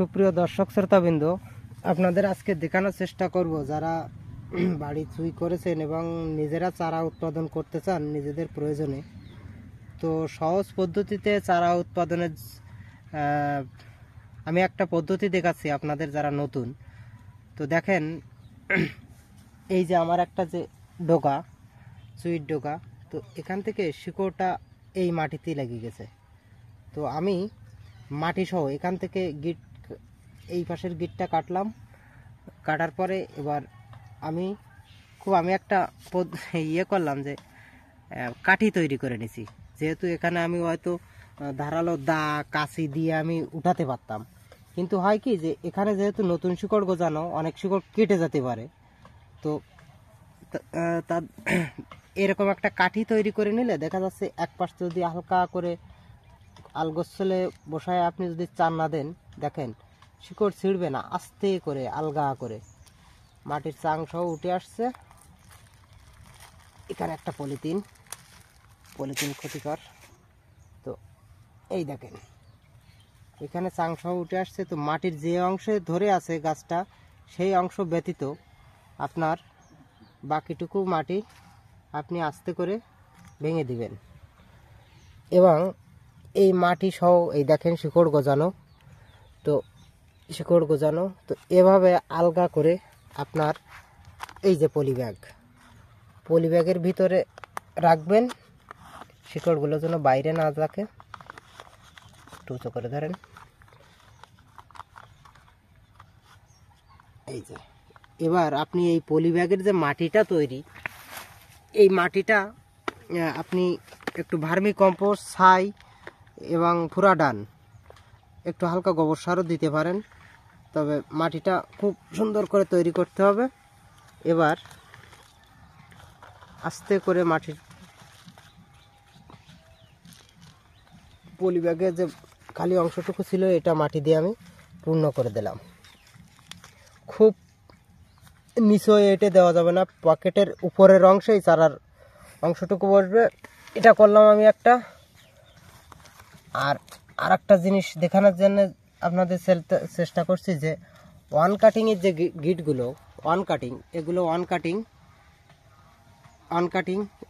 সুপ্রিয় দর্শক শ্রোতাবৃন্দ, আপনাদের আজকে দেখানোর চেষ্টা করব যারা বাড়ি চুই করেছেন এবং নিজেরা চারা উৎপাদন করতে চান নিজেদের প্রয়োজনে। তো সহজ পদ্ধতিতে চারা উৎপাদনের আমি একটা পদ্ধতি দেখাচ্ছি আপনাদের যারা নতুন। তো দেখেন, এই যে আমার একটা যে ডোকা, চুইয়ের ডোকা, তো এখান থেকে শিকড়টা এই মাটিতেই লেগে গেছে। তো আমি মাটি সহ এখান থেকে গিট, এই পাশের গিটটা কাটলাম। কাটার পরে এবার আমি একটা ইয়ে করলাম যে কাঠি তৈরি করে নিছি। যেহেতু এখানে আমি হয়তো ধারালো দা কাঁচি দিয়ে আমি উঠাতে পারতাম, কিন্তু হয় কি যে এখানে যেহেতু নতুন শিকড় গজানো, অনেক শিকড় কেটে যেতে পারে। তো এরকম একটা কাঠি তৈরি করে নিলে দেখা যাচ্ছে এক পাশ যদি হালকা করে আলগোছলে বসায় আপনি যদি চান না দেন, দেখেন শিকড় ছিঁড়বে না, আস্তে করে আলগা করে মাটির চাং সহ উঠে আসছে। এখানে একটা পলিথিন ক্ষতিকর। তো এই দেখেন এখানে চাং সহ উঠে আসছে। তো মাটির যে অংশে ধরে আছে গাছটা, সেই অংশ ব্যতীত আপনার বাকিটুকু মাটি আপনি আস্তে করে ভেঙে দিবেন এবং এই মাটি সহ এই দেখেন শিকড় গজানো। তো এভাবে আলগা করে আপনার এই যে পলি ব্যাগের ভিতরে রাখবেন, শিকড়গুলো যেন বাইরে না থাকে। একটু উঁচু করে ধরেন। এই যে এবার আপনি এই পলি ব্যাগের যে মাটিটা তৈরি, এই মাটিটা আপনি একটু ভার্মি কম্পোস্ট, ছাই এবং ফুরাডান, একটু হালকা গোবর সারও দিতে পারেন। তবে মাটিটা খুব সুন্দর করে তৈরি করতে হবে। এবার আস্তে করে মাটির পলি ব্যাগে যে খালি অংশটুকু ছিল, এটা মাটি দিয়ে আমি পূর্ণ করে দিলাম। খুব নিচে এটে দেওয়া যাবে না, পকেটের উপরের অংশেই চারার অংশটুকু বসবে। এটা করলাম আমি একটা। আর একটা জিনিস দেখানোর জন্য আপনাদের চেষ্টা করছি যে ওয়ান কাটিংয়ের যে গিটগুলো, ওয়ান কাটিং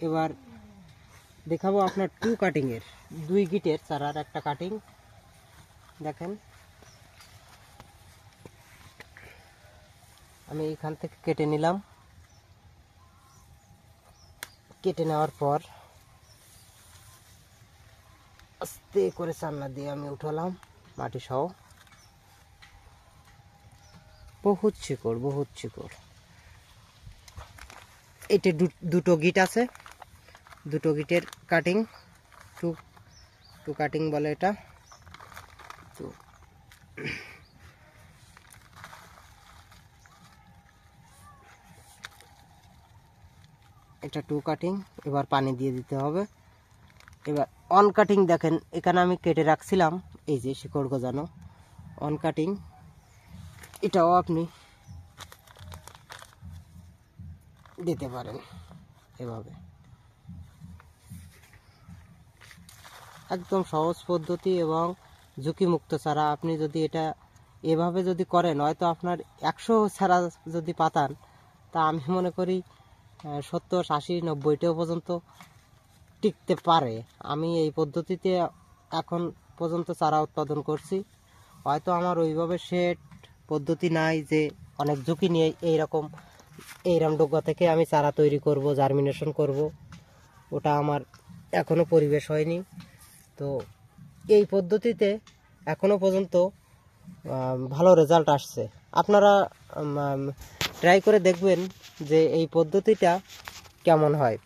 এবার দেখাবো আপনার টু কাটিংয়ের, 2 গিটের চারার একটা কাটিং। দেখেন আমি এখান থেকে কেটে নিলাম। কেটে নেওয়ার পর আস্তে করে চান্না দিয়ে আমি উঠালাম মাটি সহ। বহুত শিকড়। এটা দুটো গিট আছে, দুটো গিটের কাটিং, টু কাটিং বলে এটা। তো এটা টু কাটিং। এবার পানি দিয়ে দিতে হবে। এবার অন কাটিং দেখেন এখানে আমি কেটে রাখছিলাম, এই যে শিকড় গজানো অন কাটিং, এটাও আপনি দিতে পারেন এভাবে। একদম সহজ পদ্ধতি এবং ঝুঁকিমুক্ত চারা। আপনি যদি এটা এভাবে যদি করেন, হয়তো আপনার 100 চারা যদি পাতান, তা আমি মনে করি 70, 80, 90টাও পর্যন্ত টিকতে পারে। আমি এই পদ্ধতিতে এখন পর্যন্ত চারা উৎপাদন করছি। হয়তো আমার ওইভাবে সেট পদ্ধতি নাই যে অনেক ঝুঁকি নিয়ে এইরকম ডোগা থেকে আমি চারা তৈরি করব, জার্মিনেশন করব, ওটা আমার এখনও পরিবেশ হয়নি। তো এই পদ্ধতিতে এখনও পর্যন্ত ভালো রেজাল্ট আসছে। আপনারা ট্রাই করে দেখবেন যে এই পদ্ধতিটা কেমন হয়।